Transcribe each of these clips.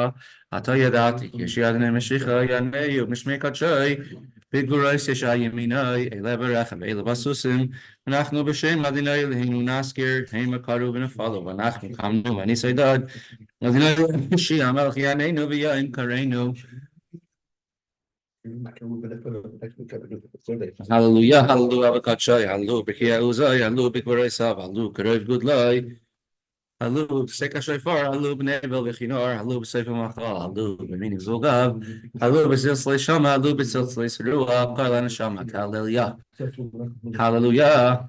Torah. Ata yadati yeshiyadne meshicha yanei umishmei kadshay bigurai sesha yeminai eleberach elebasusim anachnu b'shem Adonai Eloheinu naskir heim akaru v'nefalo v'anachnu kamnu v'nisaydad Adonai Mashiach Melech yaneinu v'yaim kareinu. Hallelujah, hallelujah, Avakadshay, hallelujah, Bekia Uzay, hallelujah, Bikvaray Sav, hallelujah, Karev Gudlai, hallelujah, Seka Shofar, hallelujah, B'Nevel V'Chinor, hallelujah, B'Sefer Machal, hallelujah, B'Minim Zogav, hallelujah, B'Sil Slei Shama, hallelujah, B'Sil Slei Seruah, Karlan Shama, hallelujah, hallelujah.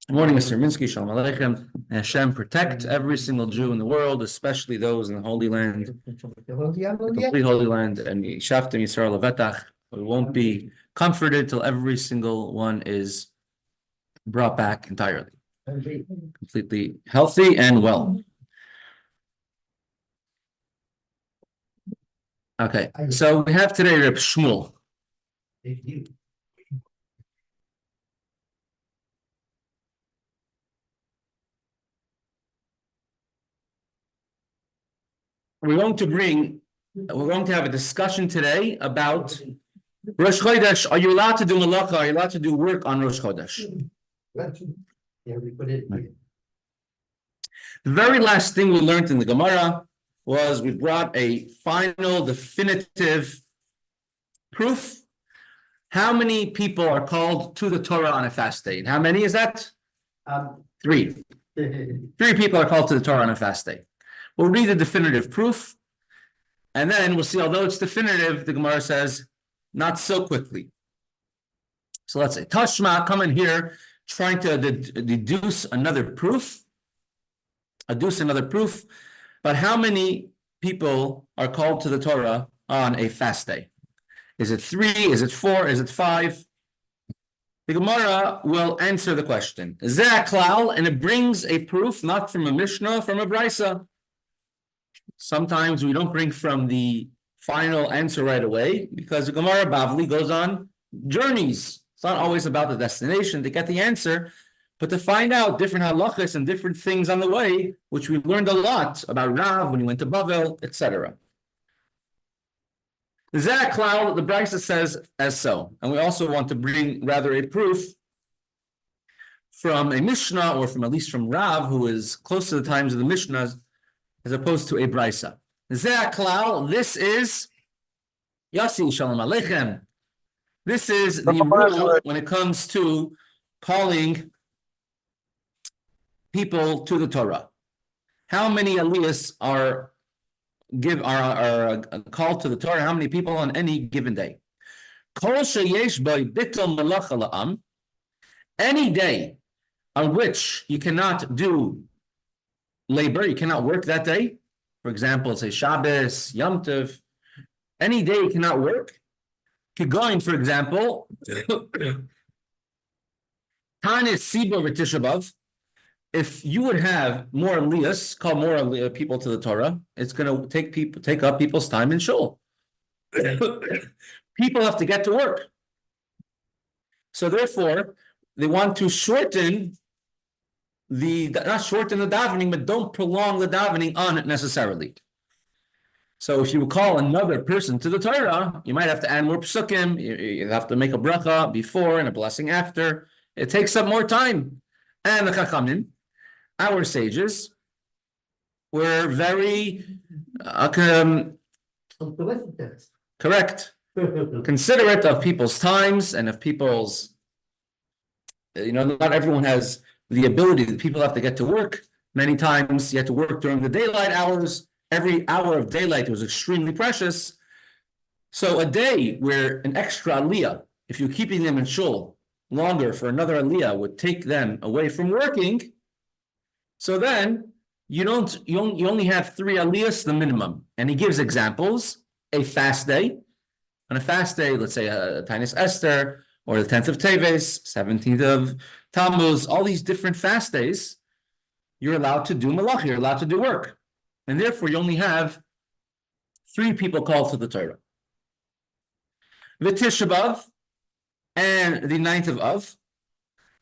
Good morning, Mr. Minsky, Shalom Aleichem. Hashem protect every single Jew in the world, especially those in the Holy Land, the complete Holy Land, and Yishaftim Yisrael Levetach. We won't be comforted till every single one is brought back entirely, completely healthy and well. Okay, so we have today Reb Shmuel. We're going to have a discussion today about Rosh Chodesh. Are you allowed to do malacha? Are you allowed to do work on Rosh Chodesh? The very last thing we learned in the Gemara was we brought a final, definitive proof. How many people are called to the Torah on a fast day? And how many is that? 3. 3 people are called to the Torah on a fast day. We'll read the definitive proof, and then we'll see, although it's definitive, the Gemara says, not so quickly. So let's say, Tashma, come in here, trying to deduce another proof, but how many people are called to the Torah on a fast day? Is it 3? Is it 4? Is it 5? The Gemara will answer the question. Zeh klal, and it brings a proof, not from a Mishnah, from a Brisa. Sometimes we don't bring from the final answer right away because the Gemara Bavli goes on journeys. It's not always about the destination to get the answer, but to find out different halachas and different things on the way, which we learned a lot about Rav when he went to Bavel, etc. Zeh klal, the Brisa says as so. And we also want to bring rather a proof from a Mishnah or from at least from Rav, who is close to the times of the Mishnahs, as opposed to a Brisa. Zeh klal, this is Yasi Shalom Aleichem. This is the rule when it comes to calling people to the Torah. How many aliyahs are called to the Torah? How many people on any given day? Any day on which you cannot do labor, you cannot work that day. For example, say Shabbos, Yom Tov. Any day you cannot work. Kigoin, for example, Tanis Siba V'Tisha B'Av. If you would have more aliyahs, call more people to the Torah, it's going to take up people's time in shul. People have to get to work. So therefore, they want to shorten not shorten the davening, but don't prolong the davening unnecessarily. So if you call another person to the Torah, you might have to add more psukim, you have to make a bracha before and a blessing after. It takes up more time. And the Chachamim, our sages, were very correct, considerate of people's times and of people's, not everyone has the ability that people have to get to work. Many times you have to work during the daylight hours. Every hour of daylight was extremely precious. So a day where an extra aliyah, if you're keeping them in shul longer for another aliyah, would take them away from working. So then you only have 3 aliyahs, the minimum. And he gives examples. A fast day. On a fast day, let's say Tanis Esther, or the 10th of Teves, 17th of Tammuz, all these different fast days, you're allowed to do malach, you're allowed to do work. And therefore, you only have 3 people called to the Torah. The Tisha B'Av and the 9th of Av.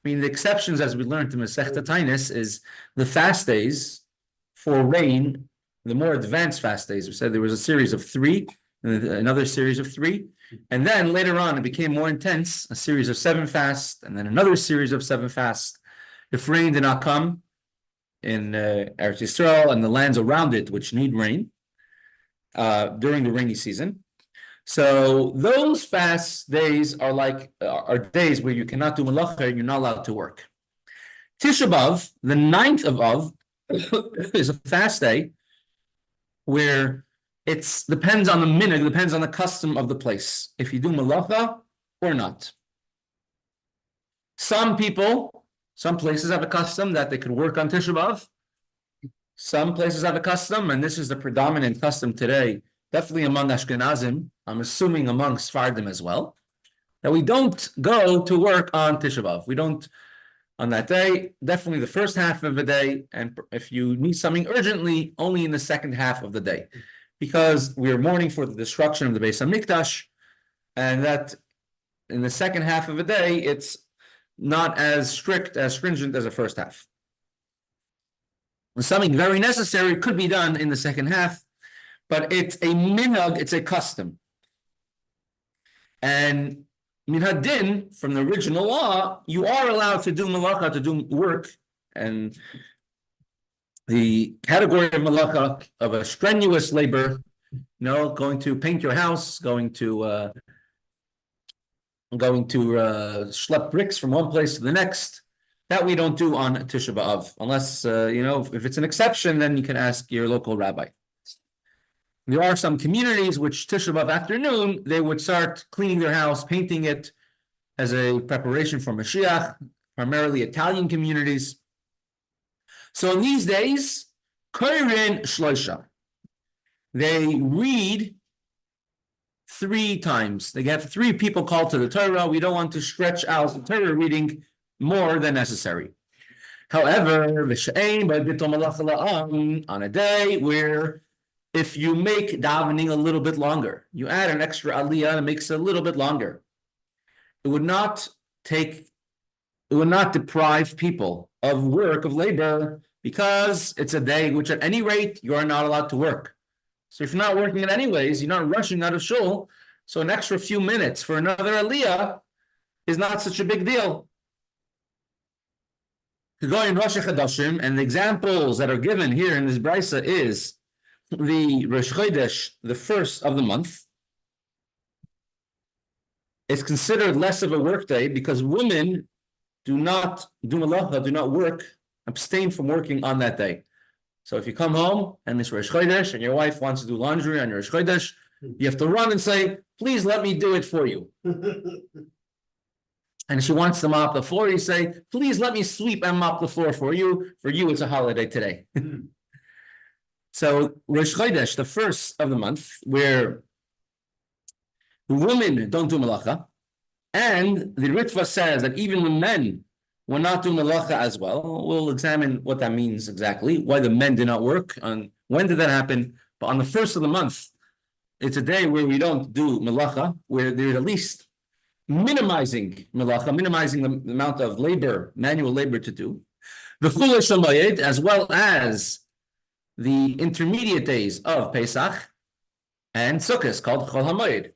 I mean, the exceptions, as we learned in Mesechta Tainis, is the fast days for rain the more advanced fast days. We said there was a series of 3, and another series of 3. And then later on, it became more intense, a series of 7 fasts, and then another series of 7 fasts. If rain did not come in Eretz Yisrael and the lands around it, which need rain during the rainy season. So those fast days are days where you cannot do malacha and you're not allowed to work. Tisha B'Av, the 9th of Av, is a fast day where it depends on the minhag, depends on the custom of the place, if you do malacha or not. Some places have a custom that they could work on Tisha B'Av. Some places have a custom, and this is the predominant custom today, definitely among Ashkenazim, I'm assuming among Sephardim as well, that we don't go to work on Tisha B'Av. We don't, on that day, definitely the first half of the day, and if you need something urgently, only in the second half of the day, because we are mourning for the destruction of the Beis HaMikdash, and that in the second half of the day, it's not as stringent as the first half. Something very necessary could be done in the second half, but it's a minhag, it's a custom. And minhag din, from the original law, you are allowed to do malacha, to do work, and the category of malacha of a strenuous labor, going to paint your house, going to schlep bricks from one place to the next, that we don't do on Tisha B'Av, unless, if it's an exception, then you can ask your local rabbi. There are some communities which Tisha B'Av afternoon, they would start cleaning their house, painting it as a preparation for Mashiach, primarily Italian communities. So in these days, Koren Shloisha, they read 3 times. They have 3 people called to the Torah. We don't want to stretch out the Torah reading more than necessary. However, on a day where if you make davening a little bit longer, you add an extra aliyah and it makes it a little bit longer, it would not deprive people of work, of labor, because it's a day which at any rate you are not allowed to work. So if you're not working it anyways, you're not rushing out of shul, so an extra few minutes for another aliyah is not such a big deal. To go in Rosh Chodeshim, and the examples that are given here in this brisa is the Rosh Chodesh, the first of the month. It's considered less of a work day because women do not do malacha, do not work, abstain from working on that day. So if you come home and it's Rosh Chodesh and your wife wants to do laundry on your Rosh Chodesh, you have to run and say, please let me do it for you. And she wants to mop the floor, you say, please let me sweep and mop the floor for you. For you, it's a holiday today. So Rosh Chodesh, the first of the month, where the women don't do malacha, and the Ritva says that even the men will not do malacha as well. We'll examine what that means exactly, why the men did not work, and when did that happen. But on the first of the month, it's a day where we don't do malacha, where there's at least minimizing malacha, minimizing the amount of labor, manual labor to do. The Kollel Shamayed, as well as the intermediate days of Pesach and Sukkot, called Chol HaMoed,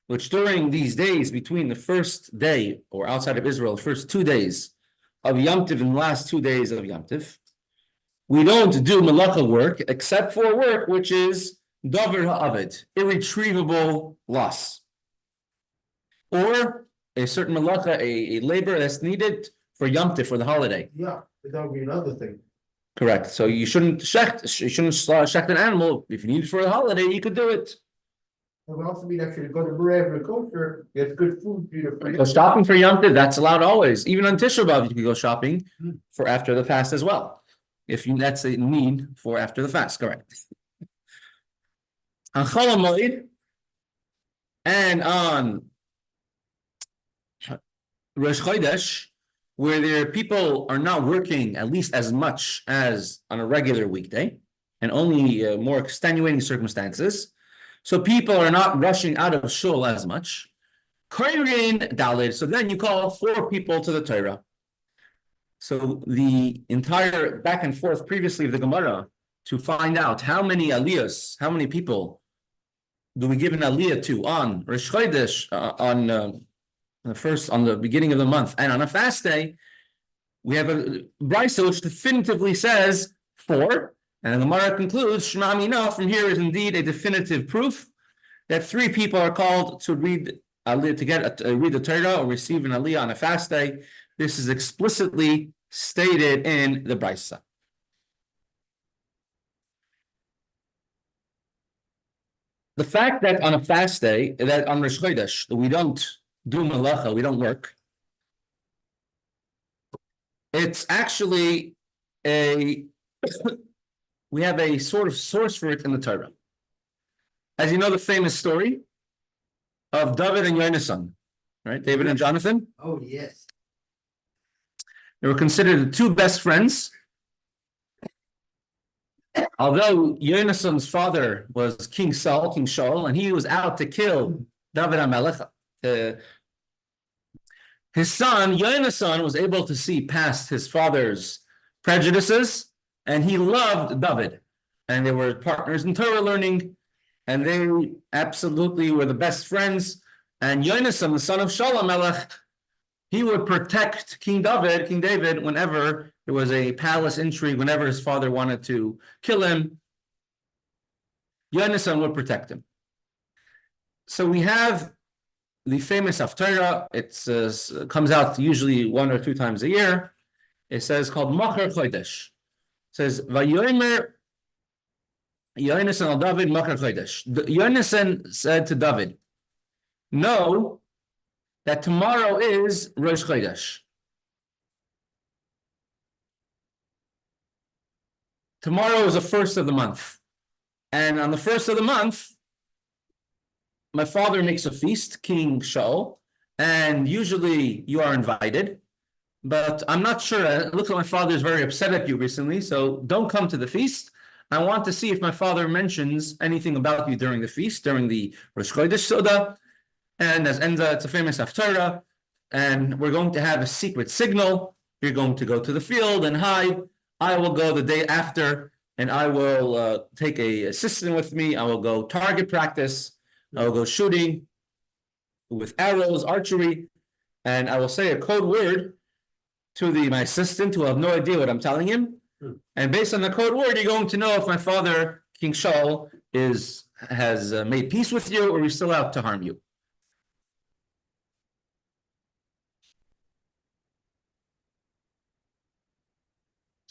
which during these days between the first day, or outside of Israel, the first 2 days of Yom Tov and the last 2 days of Yom Tov, we don't do malacha work except for work which is davar ha'aved, irretrievable loss, or a certain malacha, a labor that's needed for Yom Tov, for the holiday. Yeah, that would be another thing. Correct. So you shouldn't shecht an animal. If you need it for a holiday, you could do it. It would also mean actually to go to Maamar kosher, get good food for you to Go shopping for Yom Tov, that's allowed always. Even on Tisha B'Av, you can go shopping for after the fast as well. That's a need for after the fast, correct. On Chol HaMoed and on Rosh Chodesh, where people are not working at least as much as on a regular weekday, and only more extenuating circumstances, so people are not rushing out of shul as much. Koren Daled, so then you call 4 people to the Torah. So the entire back and forth previously of the Gemara to find out how many aliyahs, how many people do we give an aliyah to on Rosh Chodesh, on the beginning of the month, and on a fast day, we have a brisa which definitively says 4, and the Gemara concludes, Shema Mina, from here is indeed a definitive proof that 3 people are called to read aliyah, read the Torah or receive an aliyah on a fast day. This is explicitly stated in the brisa. The fact that on a fast day, that on Rosh Chodesh, we don't do malacha, we don't work, it's actually we have a sort of source for it in the Torah. As you know, the famous story of David and Yonasan, right? David and Jonathan. Oh, yes. They were considered the 2 best friends. Although Yonasan's father was King Shaul, and he was out to kill David HaMelech, his son, Yonasan, was able to see past his father's prejudices, and he loved David. And they were partners in Torah learning, and they absolutely were the best friends. And Yonasan, the son of Shaul HaMelech, he would protect King David, whenever there was a palace intrigue, whenever his father wanted to kill him, Yonasan would protect him. So we have the famous Haftarah. It comes out usually 1 or 2 times a year. It says called Machar Chodesh. It says Vayomer Yonasan al David Machar Chodesh. Yonasan said to David, know that tomorrow is Rosh Chodesh. Tomorrow is the 1st of the month. And on the 1st of the month, my father makes a feast, King Shaul, and usually you are invited, but I'm not sure. It looks like my father is very upset at you recently, so don't come to the feast. I want to see if my father mentions anything about you during the feast, during the Rosh Chodesh Soda. And as Enza, it's a famous Haftarah, and we're going to have a secret signal. You're going to go to the field and hide. I will go the day after, and I will take an assistant with me. I will go target practice. I will go shooting with arrows, archery, and I will say a code word to my assistant, who will have no idea what I'm telling him. And based on the code word, you're going to know if my father, King Shaul, has made peace with you, or he's still out to harm you.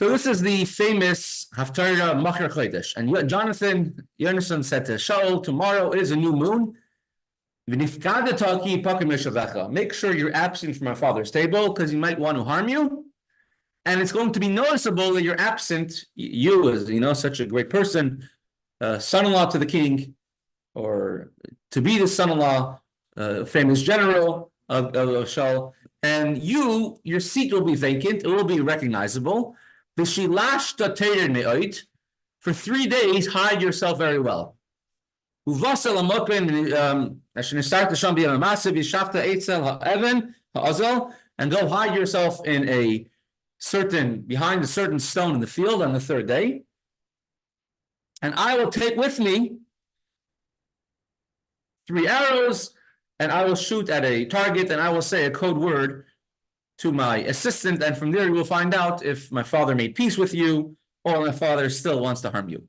So this is the famous Haftarah Machar Chodesh. And Yonasan said to Shaul, tomorrow is a new moon. Make sure you're absent from my father's table, because he might want to harm you. And it's going to be noticeable that you're absent. You, as such a great person, son-in-law to the king, or to be the son-in-law, famous general of Shaul. And your seat will be vacant. It will be recognizable. For 3 days, hide yourself very well. And go hide yourself behind a certain stone in the field on the 3rd day. And I will take with me 3 arrows, and I will shoot at a target, and I will say a code word to my assistant, and from there you will find out if my father made peace with you, or my father still wants to harm you.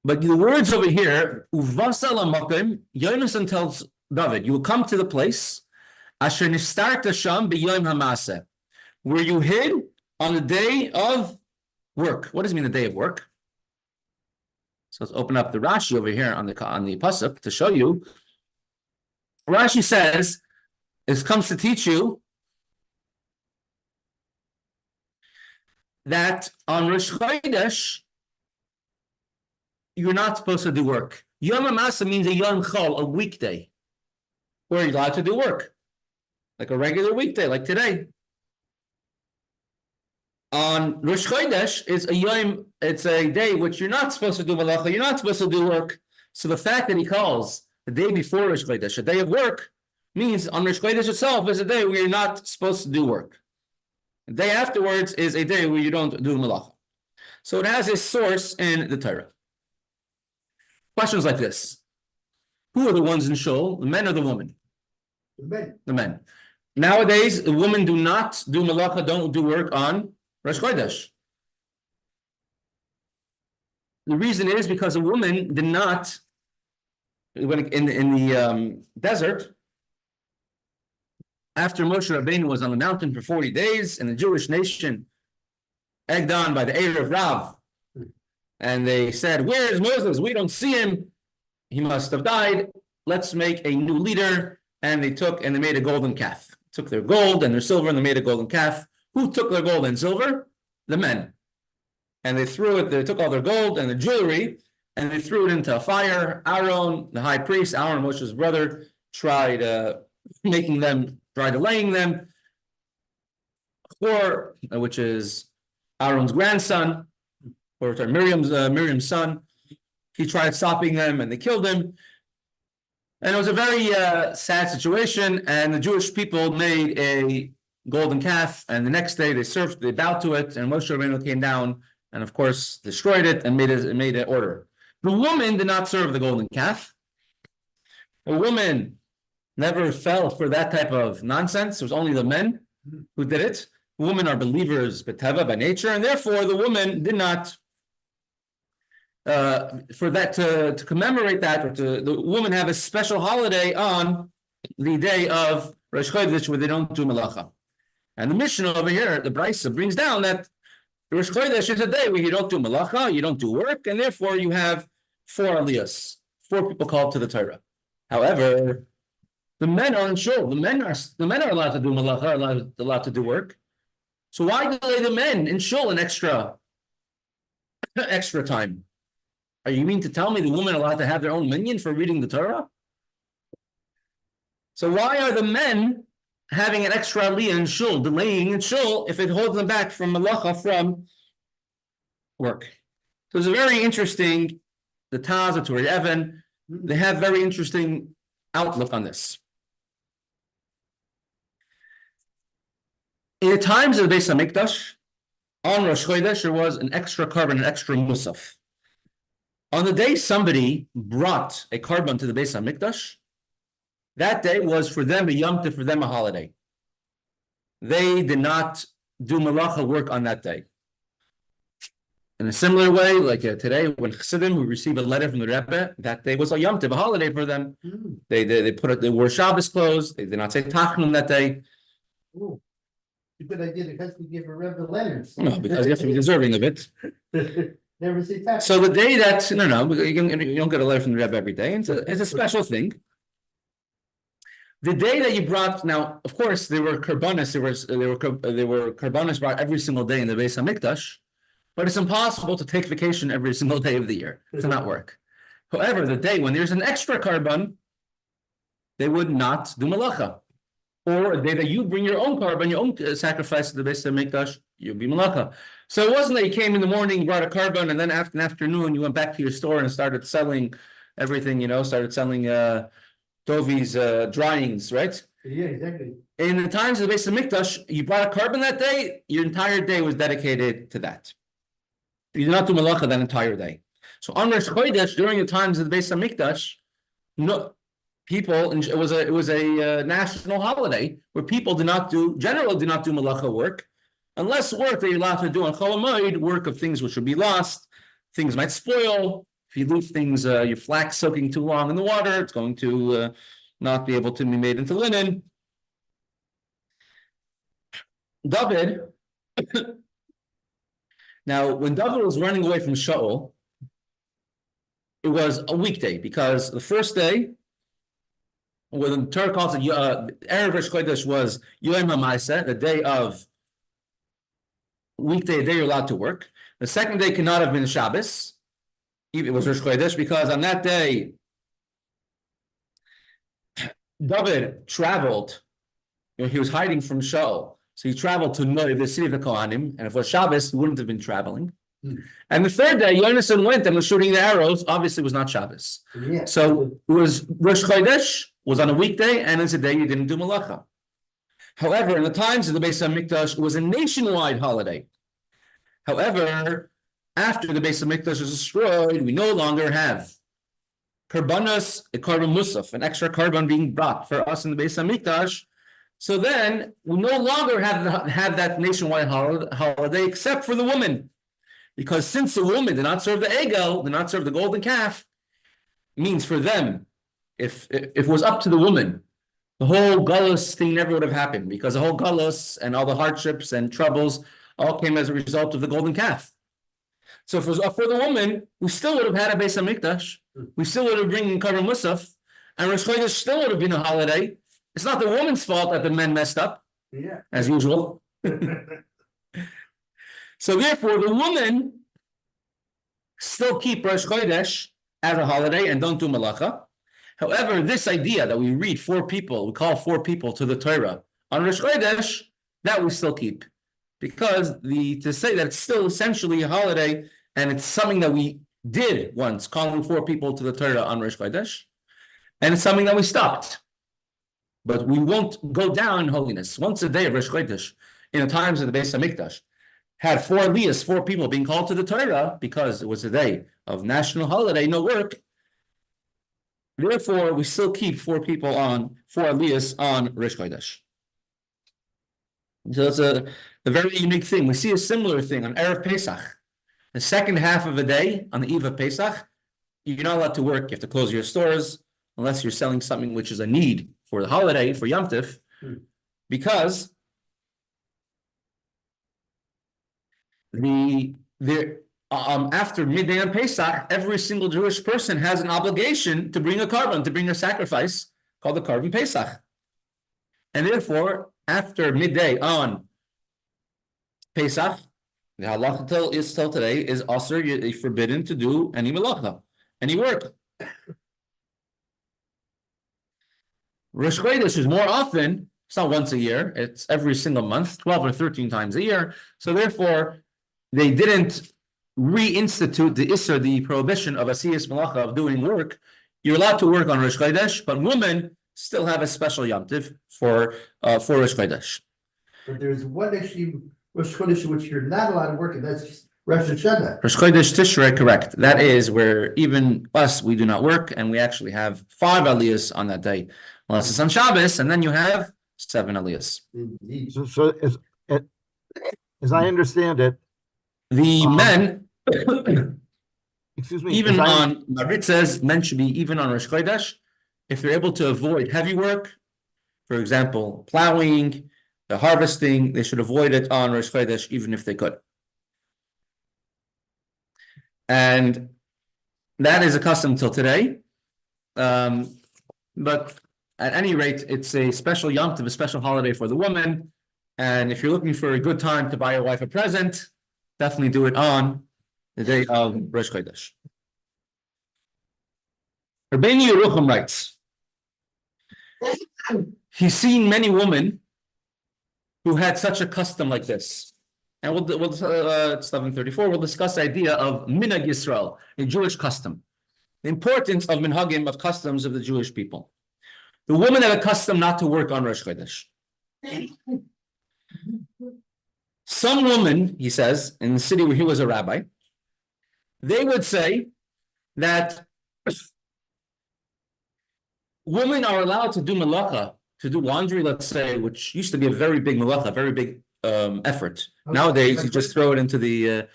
But the words over here, Yonasan tells David, you will come to the place where you hid on the day of work. What does it mean, the day of work? So let's open up the Rashi over here on the pasuk to show you. Rashi says, this comes to teach you that on Rosh Chodesh, you're not supposed to do work. Yom HaMasa means a Yom Chol, a weekday, where you're allowed to do work, like a regular weekday, like today. On Rosh Chodesh, it's a day which you're not supposed to do malacha, you're not supposed to do work. So the fact that he calls the day before Rosh Chodesh a day of work means on Rosh Chodesh itself is a day where you're not supposed to do work. The day afterwards is a day where you don't do malacha. So it has a source in the Torah. Questions like this. Who are the ones in shul, the men or the women? The men. The men. Nowadays, the women do not do malacha, don't do work on Rosh Chodesh. The reason is because a woman did not, when in the desert, after Moshe Rabbeinu was on the mountain for 40 days, and the Jewish nation, egged on by the Erev Rav, and they said, "Where is Moses? We don't see him. He must have died. Let's make a new leader." And they took and they made a golden calf. Took their gold and their silver and they made a golden calf. Who took their gold and silver? The men. And they threw it, they took all their gold and the jewelry, and they threw it into a fire. Aaron, the high priest, Aaron, Moshe's brother, tried delaying them. Hor, which is Aaron's grandson, or sorry, Miriam's son, he tried stopping them and they killed him. And it was a very sad situation, and the Jewish people made a golden calf, and the next day they bowed to it, and Moshe Rabbeinu came down and of course destroyed it and made an order. The woman did not serve the golden calf. A woman never fell for that type of nonsense. It was only the men who did it. Women are believers b'teva, by nature, and therefore the woman did not for that to commemorate that, or to the women have a special holiday on the day of Rosh Chodesh where they don't do malacha. And the Mishnah over here, the Brisa, brings down that Rosh Chodesh is a day where you don't do malacha, you don't do work, and therefore you have 4 aliyahs, 4 people called to the Torah. However, the men are in shul. The men are allowed to do malacha, allowed to do work. So why delay the men in shul an extra time? Are you mean to tell me the women are allowed to have their own minyan for reading the Torah? So why are the men having an extra aliyah in shul, delaying in shul, if it holds them back from malacha, from work? So it's a very interesting, the Taz, the Torah Evan, they have very interesting outlook on this. In the times of the Beis HaMikdash, on Rosh Chodesh, there was an extra carbon, an extra musaf. On the day somebody brought a carbon to the Beis HaMikdash, that day was for them a Yom Tov, for them a holiday. They did not do malacha work on that day. In a similar way, like today, when Chassidim who receive a letter from the Rebbe, that day was a Yom Tov, a holiday for them. They wore Shabbos clothes. They did not say Tachnun that day. Ooh. Good idea to have to give a Rebbe letters. No, because you have to be deserving of it. Never say tax. So the day that you don't get a letter from the Rebbe every day. It's a special thing. The day that you brought, now of course there were karbanos. There were karbanos brought every single day in the Beis HaMikdash, but it's impossible to take vacation every single day of the year. It does not work. However, the day when there's an extra carbon, they would not do malacha. Or a day that you bring your own carbon, your own sacrifice to the Beis HaMikdash, you'll be malacha. So it wasn't that you came in the morning, brought a carbon, and then after an afternoon you went back to your store and started selling everything, started selling Dovi's dryings, right? Yeah, exactly. In the times of the Beis HaMikdash, you brought a carbon that day, your entire day was dedicated to that. You did not do malacha that entire day. So on Rosh Chodesh, during the times of the Beis HaMikdash, it was a national holiday where people generally do not do malacha work, unless work that you're allowed to do on Chol HaMoed, work of things which would be lost, things might spoil. If you leave things, your flax soaking too long in the water, it's going to not be able to be made into linen. David, now when David was running away from Shaul, it was a weekday, because the first day, when the Torah calls it Erev Rosh Chodesh, was Yom HaMaaseh, the day of weekday, a day you're allowed to work. The second day cannot have been Shabbos. It was Rosh Chodesh, because on that day, David traveled. He was hiding from Shaul, so he traveled to the city of the Kohanim, and if it was Shabbos, he wouldn't have been traveling. And the third day, Yonasan went and was shooting the arrows. Obviously, it was not Shabbos. Yeah. So it was Rosh Chodesh was on a weekday, and it's a day you didn't do malacha. However, in the times of the Beis Hamikdash, it was a nationwide holiday. However, after the Beis Hamikdash is destroyed, we no longer have karbanos, a karban musaf, an extra karban being brought for us in the Beis Hamikdash. So then we no longer have that nationwide holiday except for the woman. Because since the woman did not serve the egel, did not serve the golden calf, means for them, if it was up to the woman, the whole galus thing never would have happened, because the whole galus and all the hardships and troubles all came as a result of the golden calf. So if it was up for the woman, we still would have had a Beis Hamikdash, we still would have bring in Karban Musaf, and Rosh Chodesh still would have been a holiday. It's not the woman's fault that the men messed up, as usual. So therefore, the woman still keep Rosh Chodesh as a holiday and don't do malacha. However, this idea that we read we call 4 people to the Torah on Rosh Chodesh, that we still keep. Because to say that it's still essentially a holiday and it's something that we did once, calling 4 people to the Torah on Rosh Chodesh, and it's something that we stopped. But we won't go down in holiness. Once a day of Rosh Chodesh, in the times of the Beis Hamikdash, had 4 aliyahs, 4 people being called to the Torah because it was a day of national holiday, no work. Therefore, we still keep 4 people on 4 aliyahs on Rosh Chodesh. So it's a very unique thing. We see a similar thing on Erev Pesach. The second half of a day on the eve of Pesach, you're not allowed to work. You have to close your stores unless you're selling something which is a need for the holiday, for Yom Tif, because after midday on Pesach, every single Jewish person has an obligation to bring a korban, to bring a sacrifice called the korban Pesach. And therefore, after midday on Pesach, the halacha till today is also forbidden to do any malacha, any work. Rosh Chodesh is more often, it's not once a year, it's every single month, 12 or 13 times a year. So therefore, they didn't reinstitute the prohibition of asiyas malacha, of doing work. You're allowed to work on Rosh Chodesh, but women still have a special Yom Tiv for Rosh Chodesh. But there's one issue, Rosh Chodesh, which you're not allowed to work, and that's Rosh Hashanah. Rosh Chodesh Tishrei, correct. That is where even us, we do not work, and we actually have 5 aliyahs on that day. Unless it's on Shabbos, and then you have 7 aliyahs. So as I understand it, the men, excuse me, even on Marit says men should be even on Rosh Chodesh if they're able to avoid heavy work, for example, plowing, the harvesting. They should avoid it on Rosh Chodesh even if they could. And that is a custom till today. But at any rate, it's a special Yom Tov, a special holiday for the woman. And if you're looking for a good time to buy your wife a present, definitely do it on the day of Rosh Chodesh. Rabbeinu Yerucham writes, he's seen many women who had such a custom like this. And it's 11:34. We'll discuss the idea of Minhag Yisrael, a Jewish custom. The importance of minhagim, of customs of the Jewish people. The woman had a custom not to work on Rosh Chodesh. Some women, he says, in the city where he was a rabbi, they would say that women are allowed to do malacha, to do laundry, let's say, which used to be a very big malacha, very big effort. Nowadays, you just throw it into the...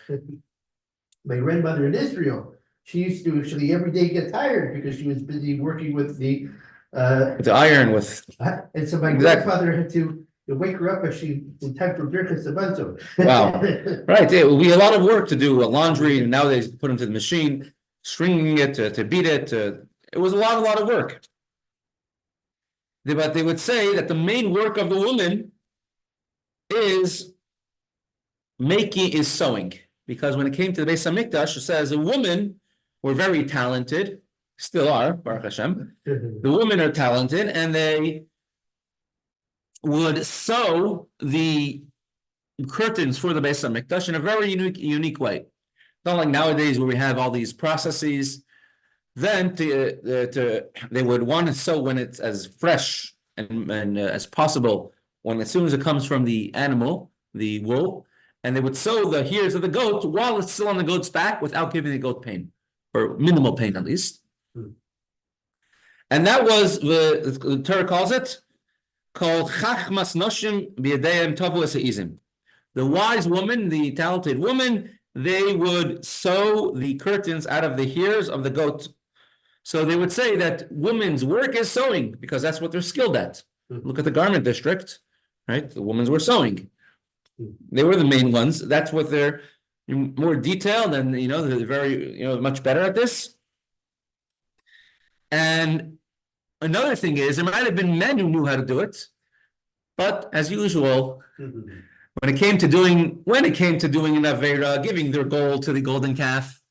My grandmother in Israel, she used to actually every day get tired because she was busy working with the iron with... And so my grandfather had to wake her up as she in time for Birkas Sabanzo. Wow. Right. It will be a lot of work to do laundry, and nowadays put into the machine, stringing it, to beat it. It was a lot of work. But they would say that the main work of the woman is sewing. Because when it came to the Beis Hamikdash, it says the women were very talented, still are, Baruch Hashem. The women are talented, and they would sew the curtains for the Beis Hamikdash in a very unique way. Not like nowadays where we have all these processes. Then they would want to sew when it's as fresh and as possible as soon as it comes from the animal, the wool, and they would sew the hairs of the goat while it's still on the goat's back without giving the goat pain, or minimal pain at least. And that was the Torah calls it called Chachmas Noshim B'Yadeim Tavu Esa'izim. The wise woman, the talented woman, they would sew the curtains out of the hairs of the goat. So they would say that women's work is sewing because that's what they're skilled at. Look at the garment district, right? The women were sewing. They were the main ones. That's what they're more detailed and, they're very, much better at this. And another thing is, there might have been men who knew how to do it, but as usual, when it came to doing an Avera, giving their gold to the golden calf,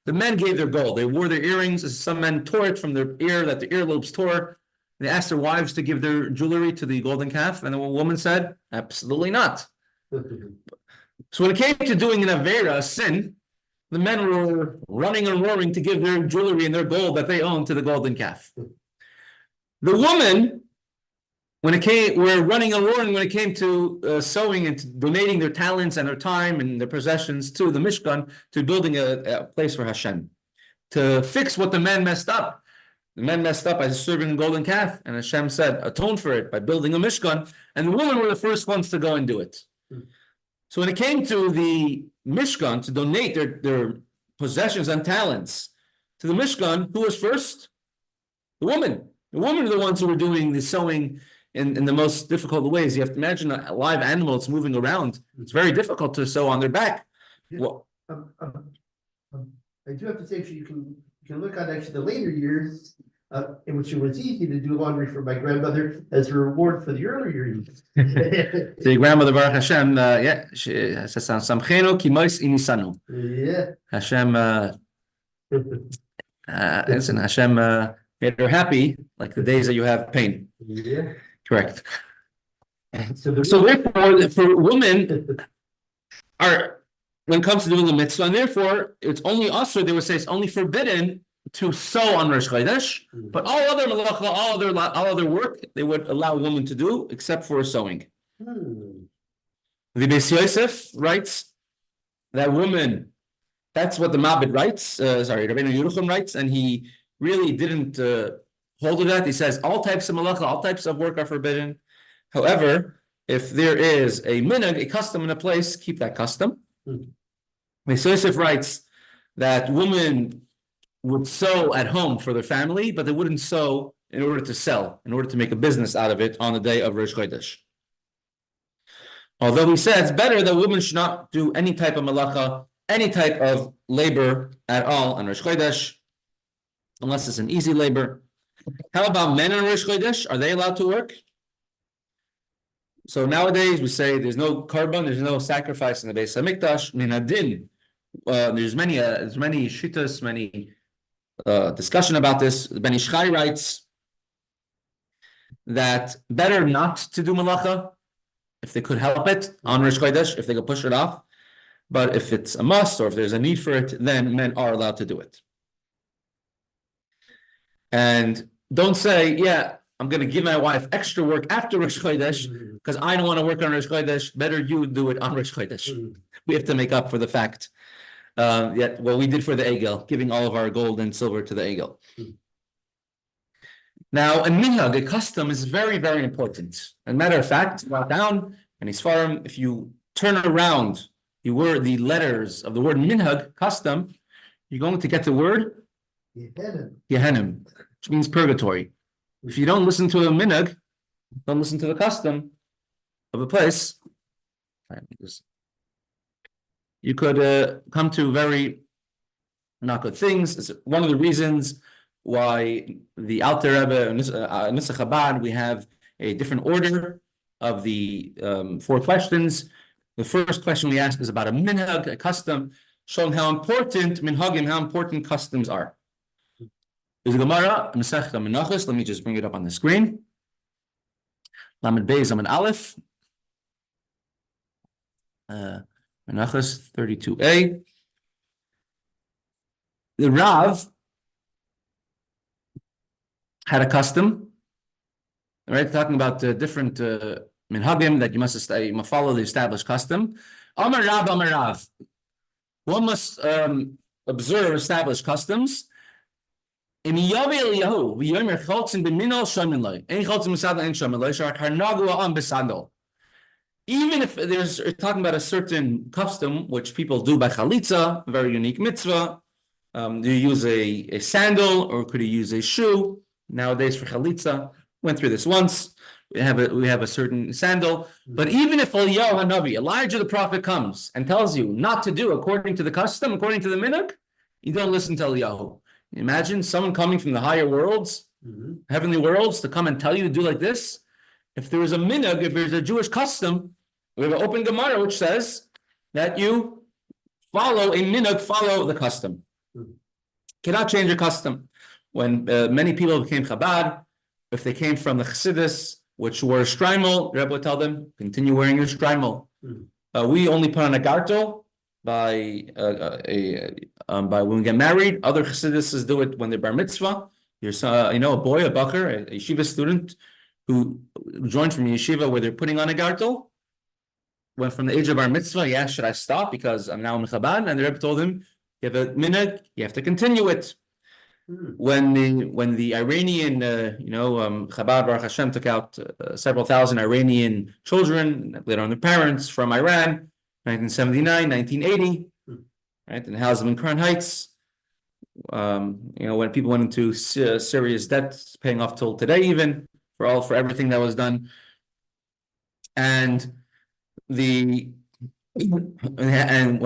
the men gave their gold. They wore their earrings. Some men tore it from their ear, that the earlobes tore. They asked their wives to give their jewelry to the golden calf, and the woman said, absolutely not. So when it came to doing an Avera, a sin, the men were running and roaring to give their jewelry and their gold that they owned to the golden calf. The woman, were running and roaring when it came to sewing and to donating their talents and their time and their possessions to the Mishkan, to building a place for Hashem, to fix what the men messed up. The men messed up by serving a golden calf, and Hashem said, atone for it by building a Mishkan, and the women were the first ones to go and do it. So when it came to the Mishkan, to donate their possessions and talents to the Mishkan, who was first? The woman. The women are the ones who were doing the sewing in the most difficult ways. You have to imagine a live animal that's moving around. It's very difficult to sew on their back. Yeah. Well, I do have to say, you can look at actually the later years, in which it was easy to do laundry for my grandmother as a reward for the earlier years. the grandmother Baruch Hashem, she says, "Samchenu ki mois inisanu." Yeah. Hashem, listen, Hashem made her happy, like the days that you have pain. Yeah. Correct. So therefore, for women, when it comes to doing the mitzvah, and therefore it's only also, they would say it's only forbidden to sew on Rosh Chodesh, but all other malacha, all other work, they would allow women to do except for sewing. The Beis Yosef writes that woman, that's what the Mabed writes, Rabbeinu Yerucham writes, and he really didn't hold to that. He says all types of malacha, all types of work are forbidden. However, if there is a minhag, a custom in a place, keep that custom. Beis Yosef writes that women would sew at home for their family, but they wouldn't sew in order to sell, in order to make a business out of it on the day of Rosh Chodesh. Although he says it's better that women should not do any type of malacha, any type of labor at all on Rosh Chodesh, unless it's an easy labor. How about men on Rosh Chodesh? Are they allowed to work? So nowadays we say there's no korban, there's no sacrifice in the Beis Hamikdash. Minadin, there's many shittas, many discussion about this. Ben Ish Chai writes that better not to do malacha if they could help it on Rosh Chodesh, if they could push it off. But if it's a must or if there's a need for it, then men are allowed to do it. And don't say, yeah, I'm going to give my wife extra work after Rosh Chodesh because I don't want to work on Rosh Chodesh. Better you do it on Rosh Chodesh. We have to make up for the fact what we did for the Egel, giving all of our gold and silver to the Egel. Now, a minhag, a custom, is very, very important. As a matter of fact, down in Isfarim, if you turn around the letters of the word minhag, custom, you're going to get the word Gehenim, which means purgatory. If you don't listen to a minhag, don't listen to the custom of a place, you could come to very not good things. It's one of the reasons why the Alter Rebbe in Nusach Chabad, we have a different order of the 4 questions. The first question we ask is about a minhag, a custom, showing how important minhagim, how important customs are. There's a Gemara, Mesechta Menachos. Let me just bring it up on the screen. Lamed Beis Amud Aleph. Menachos 32a. The Rav had a custom, right? Talking about different minhagim, that you must follow the established custom. Amar Rav. One must observe established customs. Even if there's talking about a certain custom which people do by chalitza, very unique mitzvah. Do you use a sandal or could you use a shoe? Nowadays for chalitza, went through this once. We have a certain sandal. But even if Eliyahu Hanavi, Elijah the prophet, comes and tells you not to do according to the custom, according to the minhag, you don't listen to Eliyahu. Imagine someone coming from the higher worlds, heavenly worlds, to come and tell you to do like this. If there is a minhag, if there's a Jewish custom, we have an open Gemara which says that you follow a minhag, follow the custom. Cannot change a custom. When many people became Chabad, if they came from the Chassidus, which wore a shtreimel, the Rebbe would tell them, continue wearing your shtreimel. We only put on a gartel by when we get married. Other Chassiduses do it when they're bar mitzvah. There's a boy, a bacher, a yeshiva student who joined from yeshiva where they're putting on a gartel. Went from the age of bar mitzvah. He asked, should I stop because I'm now in Chabad? And the Rebbe told him, you have a minhag, you have to continue it. When the Iranian, Chabad Baruch Hashem took out several thousand Iranian children, later on their parents from Iran, 1979, 1980, right, in the house in Crown Heights. When people went into serious debt, paying off till today, even for everything that was done, and when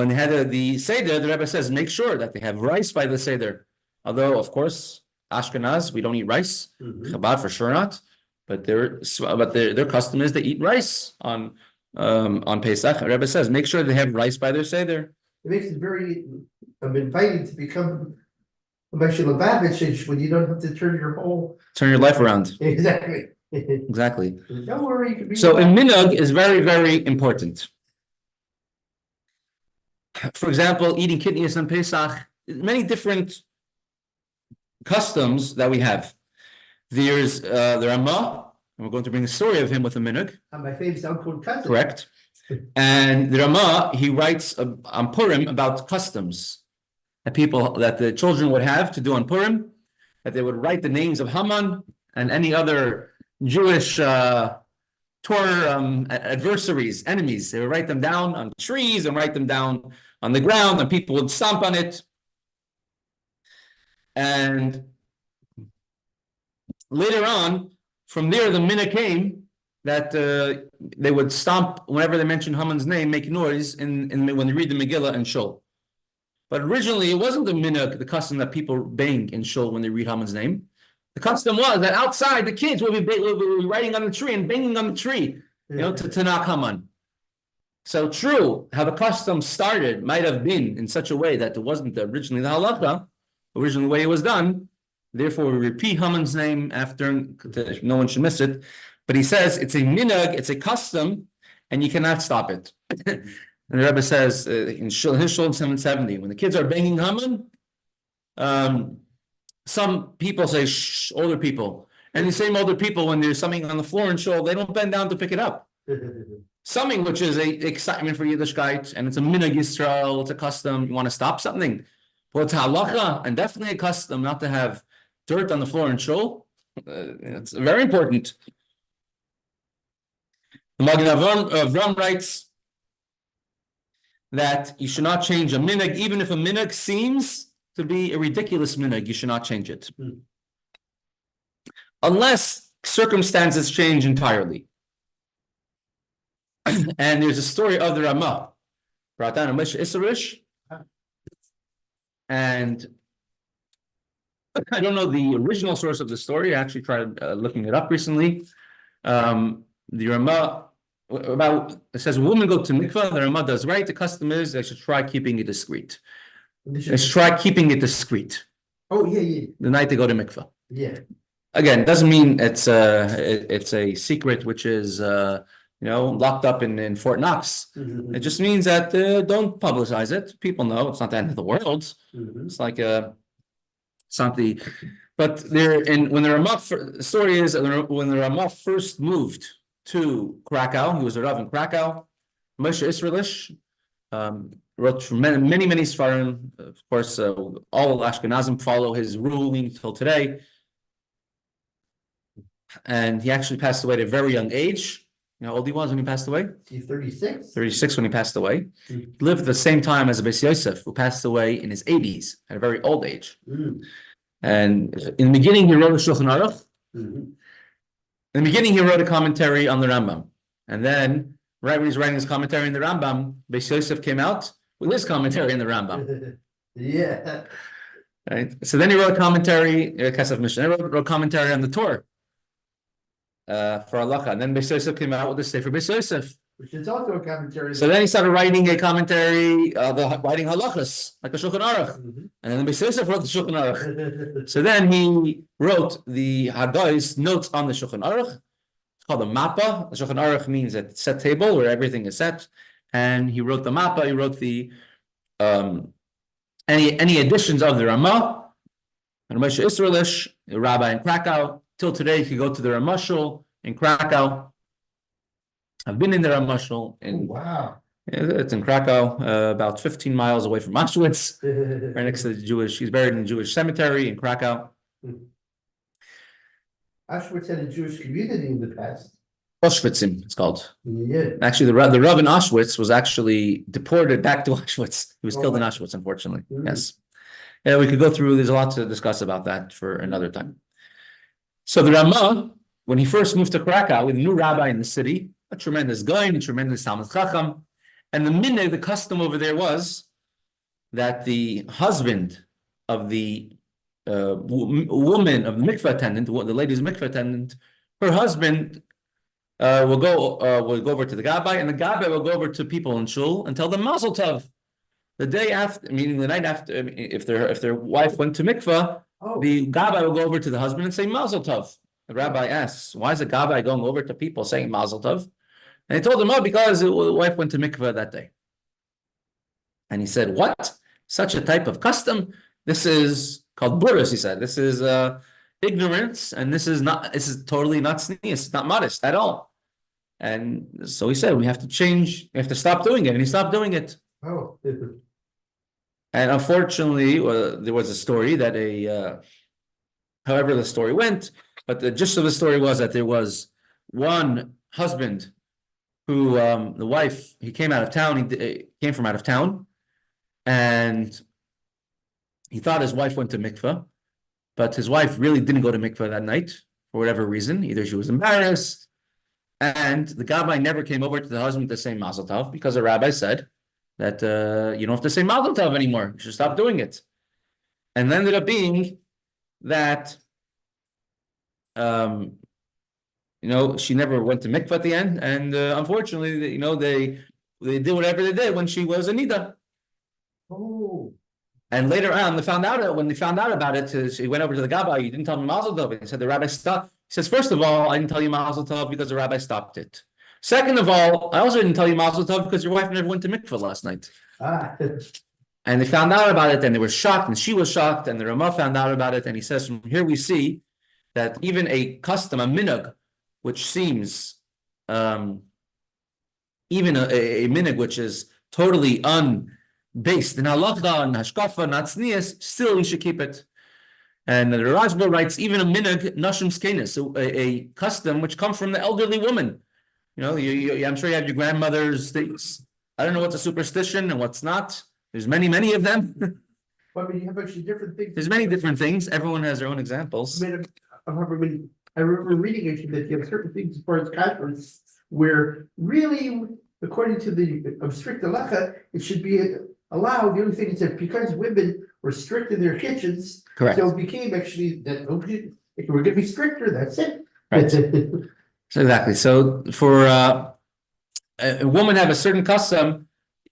they had the Seder, the Rebbe says, make sure that they have rice by the Seder. Although, of course, Ashkenaz, we don't eat rice. Chabad for sure not. But their custom is they eat rice on Pesach. The Rebbe says, make sure they have rice by their Seder. It makes it very inviting to become a Mesechta Lubavitch when you don't have to turn your life around. Exactly. Exactly. Don't worry. You can be So a minhag is very, very important. For example, eating kidneys on Pesach, many different customs that we have. There's the Ramah, and we're going to bring a story of him with a minhag. My famous uncle cousin. Correct. And the Ramah, he writes on Purim about customs that the children would have to do on Purim, that they would write the names of Haman and any other Jewish Torah adversaries, enemies. They would write them down on trees and write them down on the ground, and people would stomp on it. And later on, from there, the minhag came that they would stomp whenever they mentioned Haman's name, make noise when they read the Megillah in Shul. But originally, it wasn't the minhag, the custom that people bang in Shul when they read Haman's name. The custom was that outside the kids would be writing on the tree and banging on the tree, to knock Haman. So true, how the custom started might have been in such a way that it wasn't originally the halakha, originally the way it was done. Therefore, we repeat Haman's name after, no one should miss it. But he says it's a minhag, it's a custom, and you cannot stop it. And the Rebbe says in his Shul 770, when the kids are banging Haman, some people say, shh, older people. And the same older people, when there's something on the floor in Shul, they don't bend down to pick it up. Something which is a excitement for Yiddishkeit, and it's a minhag Yisrael, it's a custom, you want to stop something. Well, it's halacha, and definitely a custom not to have dirt on the floor in Shul. It's very important. The Magen Avram writes that you should not change a minhag, even if a minhag seems to be a ridiculous minhag, you should not change it. Unless circumstances change entirely. And there's a story of the Ramah, brought down in Moshe Isarish. And I don't know the original source of the story. I actually tried looking it up recently. The Ramah, it says, when women go to mikvah, the Ramah does right. The custom is they should try keeping it discreet. Let's try keeping it discreet. Oh, yeah. The night they go to mikvah. Yeah. Again, it doesn't mean it's a secret which is locked up in Fort Knox. It just means that don't publicize it. People know it's not the end of the world. It's like it's not the. But when the Ramah, the story is when the Ramah first moved to Krakow. He was a Rav in Krakow. Moshe Israelish wrote from many Sfarim. Of course, all Ashkenazim follow his ruling till today. And he actually passed away at a very young age. You know how old he was when he passed away? He's 36. 36 when he passed away. He lived at the same time as Beis Yosef, who passed away in his 80s, at a very old age. And in the beginning, he wrote a Shulchan Aruch. In the beginning, he wrote a commentary on the Rambam. And then, right when he's writing his commentary in the Rambam, Beis Yosef came out with his commentary in the Rambam. Yeah. Right? So then he wrote a commentary, Kesef Mishnah, wrote a commentary on the Torah. For halacha, and then Beis Yosef came out with the Sefer Beis Yosef, Which is also a commentary. so then he started writing a commentary, writing halachas like a Shulchan Aruch, and then Beis Yosef wrote the Shulchan Aruch. So then he wrote the Haggais notes on the Shulchan Aruch. It's called the Mappa. The Shulchan Aruch means a set table where everything is set, and he wrote the Mappa. He wrote the any additions of the Ramah. And Moshe Israelish, a rabbi in Krakow. Till today, you can go to the Ramashal in Krakow. I've been in the Ramashal. Wow. It's in Krakow, about 15 miles away from Auschwitz, right next to the Jewish. He's buried in the Jewish cemetery in Krakow. Auschwitz had a Jewish community in the past. Auschwitzim, it's called. Yeah. Actually, the Rav in Auschwitz was actually deported back to Auschwitz. He was killed in wow. Auschwitz, unfortunately. Yes. Yeah, we could go through. There's a lot to discuss about that for another time. So the Ramah, when he first moved to Krakow with a new rabbi in the city, a tremendous guy, a tremendous Talmid Chacham, and the custom over there was that the husband of the woman of the mikveh attendant, the lady's mikveh attendant, her husband will go over to the gabbai, and the gabbai will go over to people in shul and tell them Mazel Tov. The day after, meaning the night after, if their wife went to mikveh. The gabbai will go over to the husband and say Mazel Tov. The rabbi asks, why is the gabbai going over to people saying Mazel Tov? And he told him, because the wife went to mikveh that day. And he said, what? Such a type of custom? This is called burus, he said. This is ignorance, and this is totally not sneeze. It's not modest at all. And so he said, we have to change, we have to stop doing it. And he stopped doing it. Oh. And unfortunately, there was a story that however the story went, but the gist of the story was that there was one husband who, the wife, he came out of town, he came from out of town, and he thought his wife went to mikveh, but his wife really didn't go to mikveh that night, for whatever reason. Either she was embarrassed, and the gabbai never came over to the husband to say Mazel Tov, because the rabbi said, that you don't have to say Mazel Tov anymore. You should stop doing it. And it ended up being that she never went to mikveh at the end, and unfortunately, they did whatever they did when she was a nida. Oh. And later on, when they found out about it, she went over to the gabbai. You didn't tell me Mazel Tov. And he said the rabbi stopped. He says, first of all, I didn't tell you Mazel Tov because the rabbi stopped it. Second of all, I also didn't tell you Mazel Tov because your wife never went to mikveh last night. And they found out about it, and they were shocked, and she was shocked, and the Ramah found out about it, and he says, from here we see that even a custom, a minhag, which seems, even a minhag which is totally unbased in halacha and hashkafa, not tznius, still you should keep it. And the Rashba writes, even a minhag, nashim skenis, a custom which comes from the elderly woman. I'm sure you have your grandmother's things. I don't know what's a superstition and what's not. There's many of them. But you have actually different things. There's many different things. Everyone has their own examples. I remember reading actually that you have certain things as far as conference where really, according to the strict halacha, it should be allowed. The only thing is that because women were strict in their kitchens, Correct. so it became actually that if we're going to be stricter, that's it. Right. So exactly. So for a woman have a certain custom,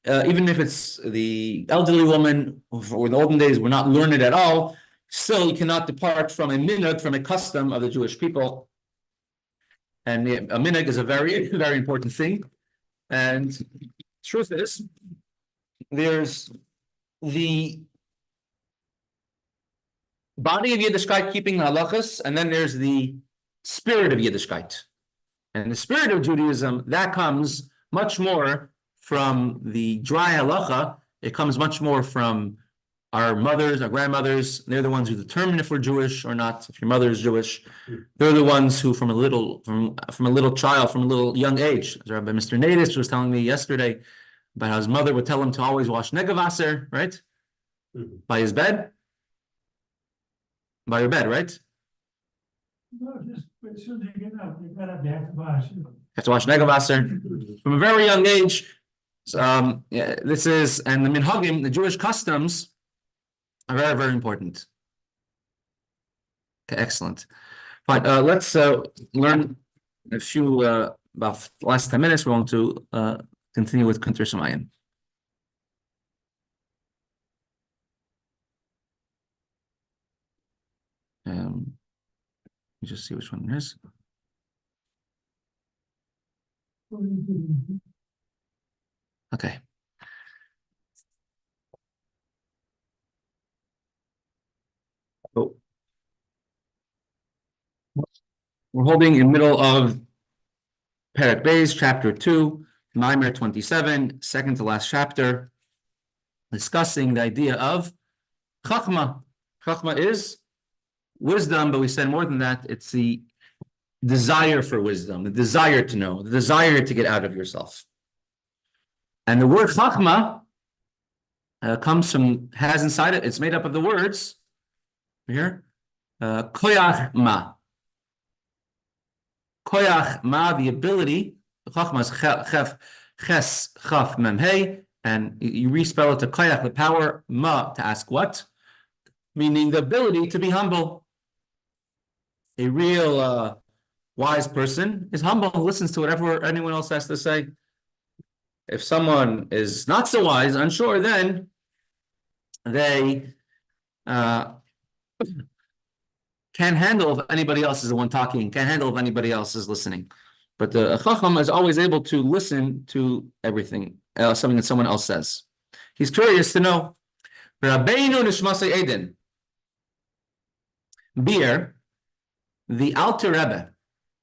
even if it's the elderly woman, or in the olden days, we're not learned at all, still you cannot depart from a minhag, from a custom of the Jewish people. And a minhag is a very, very important thing. And truth is, there's the body of Yiddishkeit keeping the halachas, and then there's the spirit of Yiddishkeit. And the spirit of Judaism, that comes much more from the dry halacha. It comes much more from our mothers, our grandmothers. They're the ones who determine if we're Jewish or not. If your mother is Jewish, they're the ones who, from a little child, from a little young age, as Rabbi Mr. Nadis was telling me yesterday, about how his mother would tell him to always wash negavaser, right? By his bed. By your bed, right? No, just as soon as you get up, you have to wash. Have to wash negavaser from a very young age. Yeah, this is, and the minhagim, the Jewish customs, are very, very important. Okay, excellent. Fine. Let's learn a few about the last 10 minutes. We want to continue with Kuntres Umayyon. Let me just see which one it is. Okay. So we're holding in middle of Hatzvi-Bais, chapter 2, Maamar 27, second to last chapter, discussing the idea of Chachma. Chachma is wisdom, but we said more than that, it's the desire for wisdom, the desire to know, the desire to get out of yourself. And the word Chachma has inside it, it's made up of the words, here, Koyach Ma. Koyach Ma, the ability, Chachma is Ches, Chaf, Mem, Hey, and you respell it to Koyach, the power, Ma, to ask what? Meaning the ability to be humble. A real wise person is humble, listens to whatever anyone else has to say. If someone is not so wise, unsure, then they can't handle if anybody else is the one talking, can't handle if anybody else is listening. But the Chacham is always able to listen to everything, something that someone else says. He's curious to know. Rabbeinu Nishmasei Eden. Beer, the Alter Rebbe,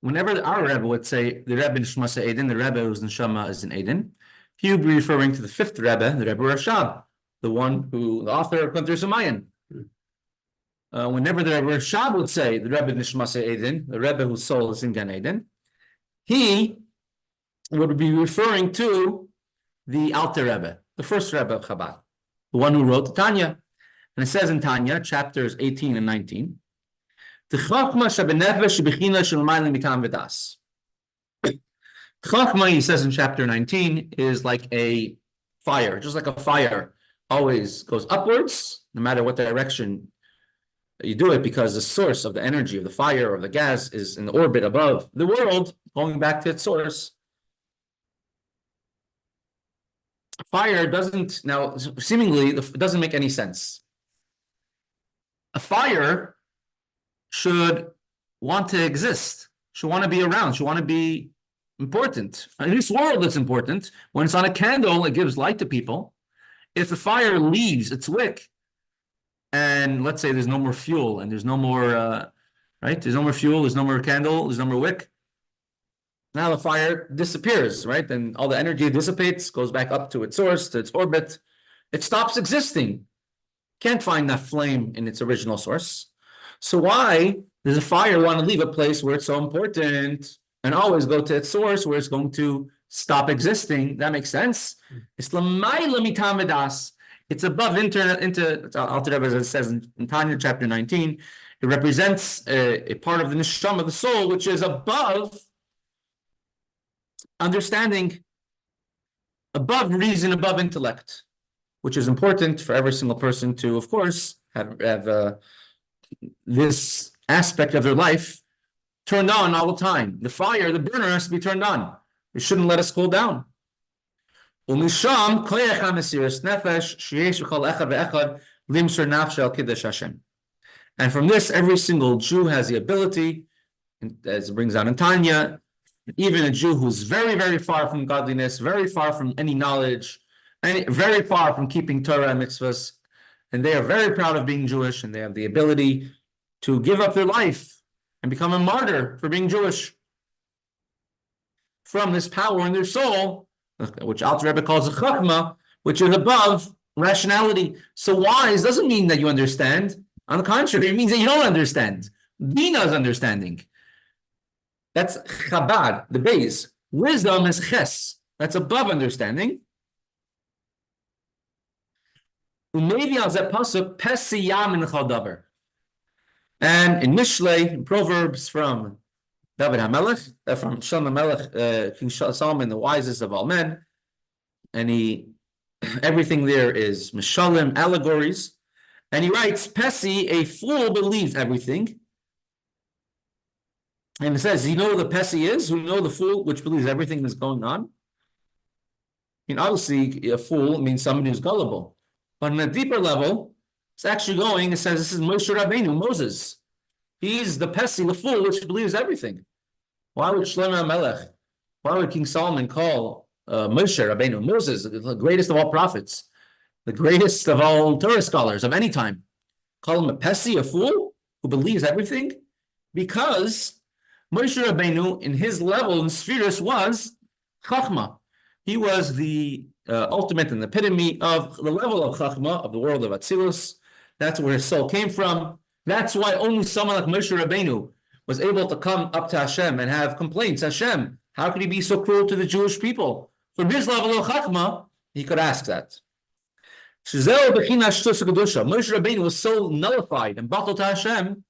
whenever our Rebbe would say the Rebbe Nishmasei Eden, the Rebbe whose neshama is in Eden, he would be referring to the fifth Rebbe, the Rebbe Rashab, the author of Kuntres Umayyon. Whenever the Rebbe Rashab would say the Rebbe Nishmasei Eden, the Rebbe whose soul is in Gan Eden, he would be referring to the Alter Rebbe, the first Rebbe of Chabad, the one who wrote the Tanya. And it says in Tanya, chapters 18 and 19, Chachma, he says in chapter 19, is like a fire, just like a fire always goes upwards, no matter what direction you do it, because the source of the energy of the fire or the gas is in the orbit above the world, going back to its source. Fire doesn't, now seemingly, it doesn't make any sense. A fire should want to exist, should want to be around, should want to be important. In this world, it's important. When it's on a candle, it gives light to people. If the fire leaves its wick, and let's say there's no more fuel, and there's no more, right? There's no more fuel, there's no more candle, there's no more wick. Now the fire disappears, right? And all the energy dissipates, goes back up to its source, to its orbit. It stops existing. Can't find that flame in its original source. So why does a fire want to leave a place where it's so important and always go to its source where it's going to stop existing? That makes sense. It's l'mayla mitam v'das. It's above into Alter Rebbe, as it says in Tanya chapter 19. It represents a part of the neshama of the soul, which is above understanding, above reason, above intellect, which is important for every single person to, of course, have this aspect of their life turned on all the time. The fire, the burner has to be turned on. It shouldn't let us cool down. And from this, every single Jew has the ability, as it brings out in Tanya, even a Jew who's very, very far from godliness, very far from any knowledge, and very far from keeping Torah and mitzvahs, and they are very proud of being Jewish, and they have the ability to give up their life and become a martyr for being Jewish. from this power in their soul, which Alter Rebbe calls a chachma, which is above rationality. So wise doesn't mean that you understand. On the contrary, it means that you don't understand. Bina is understanding. That's chabad, the base. Wisdom is ches. That's above understanding. Maybe al zeh pasuk pesi yamin chal davar. And in Mishlei, in Proverbs from David HaMelech, from Shlomo HaMelech, King Solomon, the wisest of all men, and everything there is mishalim, allegories, and he writes, Pesi, a fool believes everything. And it says, you know what the Pesi is? You know the fool which believes everything that's going on? Obviously, a fool means somebody who's gullible. But on a deeper level, it's actually going, it says, this is Moshe Rabbeinu, Moses. He's the Pesi, the fool, which believes everything. Why would Shlomo HaMelech, why would King Solomon call Moshe Rabbeinu, Moses, the greatest of all prophets, the greatest of all Torah scholars of any time, call him a Pesi, a fool, who believes everything? Because Moshe Rabbeinu, in his level in Spheris, was Chachma. He was the ultimate and epitome of the level of Chachma, of the world of Atzilus. That's where his soul came from. That's why only someone like Moshe Rabbeinu was able to come up to Hashem and have complaints. Hashem, how could he be so cruel to the Jewish people? From his level of Chachma, he could ask that. Moshe Rabbeinu was so nullified and bottled to Hashem,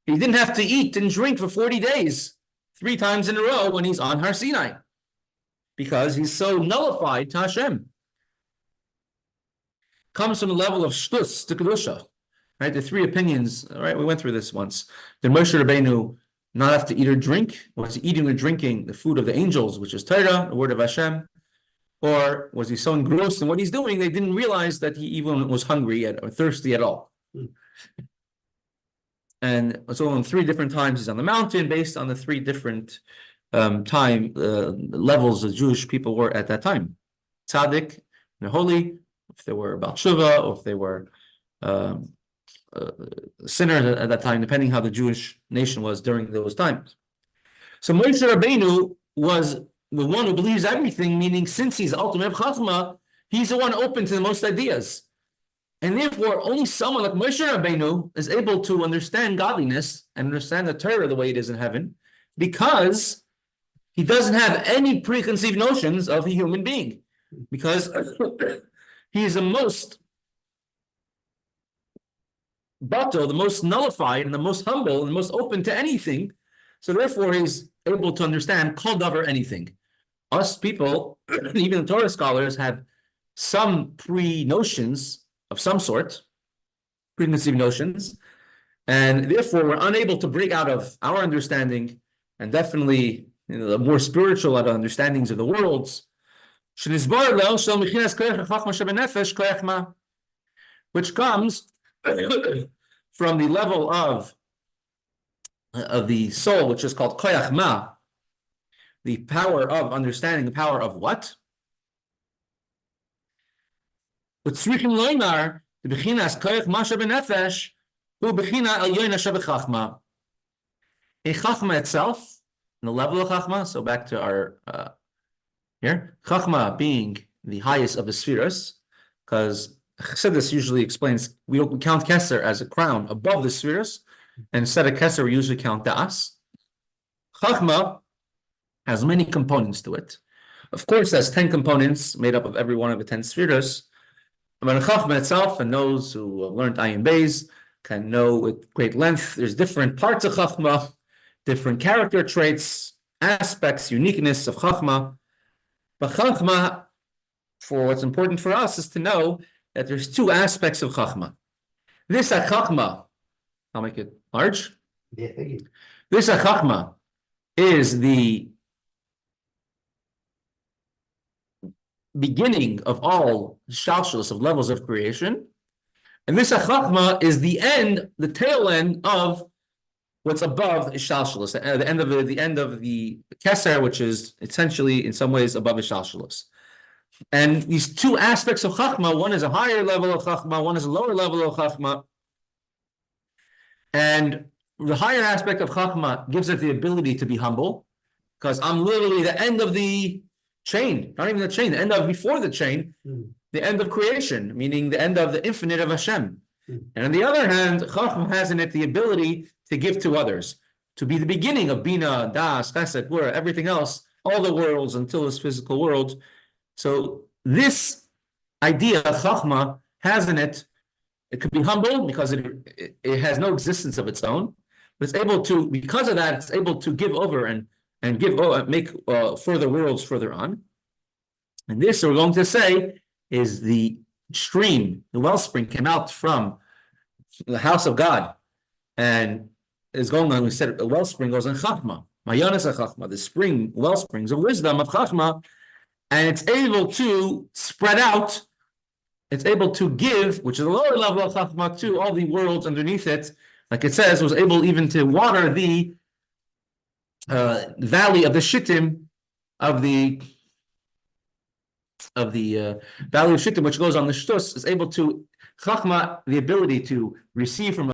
he didn't have to eat and drink for 40 days, 3 times in a row when he's on Har Sinai, because he's so nullified to Hashem. Comes from the level of shtus to kedusha, right? The 3 opinions, right? We went through this once. Did Moshe Rabbeinu not have to eat or drink? Was he eating or drinking the food of the angels, which is Torah, the word of Hashem? Or was he so engrossed in what he's doing, they didn't realize that he even was hungry or thirsty at all? And so on 3 different times he's on the mountain, based on the 3 different time levels the Jewish people were at that time. Tzaddik, the holy, if they were about Shuvah, or if they were sinners at that time, depending how the Jewish nation was during those times. So Moshe Rabbeinu was the one who believes everything, meaning since he's ultimate Chachma, he's the one open to the most ideas. And therefore, only someone like Moshe Rabbeinu is able to understand godliness and understand the Torah the way it is in heaven, because he doesn't have any preconceived notions of a human being, because he is the most bato, the most nullified, and the most humble, and the most open to anything. So therefore, he's able to understand kol davar, anything. Us people, even the Torah scholars, have some pre-notions of some sort, preconceived notions, and therefore we're unable to break out of our understanding, and definitely the more spiritual understandings of the worlds, which comes from the level of the soul, which is called koyach ma, the power of understanding, the power of what? But tzrichim loymar, the bechinas koyach ma shebenefesh, hu bechina el yoyna shebechachma. A chachma itself, in the level of chachma, so back to our here, chachma being the highest of the spheres, because Chassidus usually explains we count Keser as a crown above the spheres, and instead of Keser we usually count Das. Chachma has many components to it. Of course, it has 10 components made up of every one of the 10 spheres. But Chachma itself, and those who learned Hatzvi-Bais can know with great length, there's different parts of Chachma, different character traits, aspects, uniqueness of Chachma. But Chachma, for what's important for us, is to know that there's 2 aspects of Chachma. This Chachma, I'll make it large. Yeah, thank you. This Chachma is the beginning of all shalshalos, of levels of creation. And this Chachma is the end, the tail end of what's above Shalshalos, the end of the Keser, which is essentially in some ways above Shalshalos. And these 2 aspects of Chachma, one is a higher level of Chachma, one is a lower level of Chachma. And the higher aspect of Chachma gives it the ability to be humble. because I'm literally the end of the chain, not even the chain, the end of before the chain, the end of creation, meaning the end of the infinite of Hashem. And on the other hand, Chachma has in it the ability to give to others, to be the beginning of Bina, Das, Chesed, Gvura, everything else, all the worlds until this physical world. So this idea, Chachma, has in it, it could be humble because it has no existence of its own, but it's able to, because of that, it's able to give over and make further worlds further on. And this, we're going to say, is the stream, the wellspring came out from the house of God and is going on. We said a wellspring goes in Chachma, Mayanis Chachma, the spring, wellsprings of wisdom of Chachma, and it's able to spread out. It's able to give, which is a lower level of Chachma, to all the worlds underneath it. Like it says, was able even to water the valley of the Shittim of the valley of Shittim, which goes on the Shtus, is able to Chachma, the ability to receive from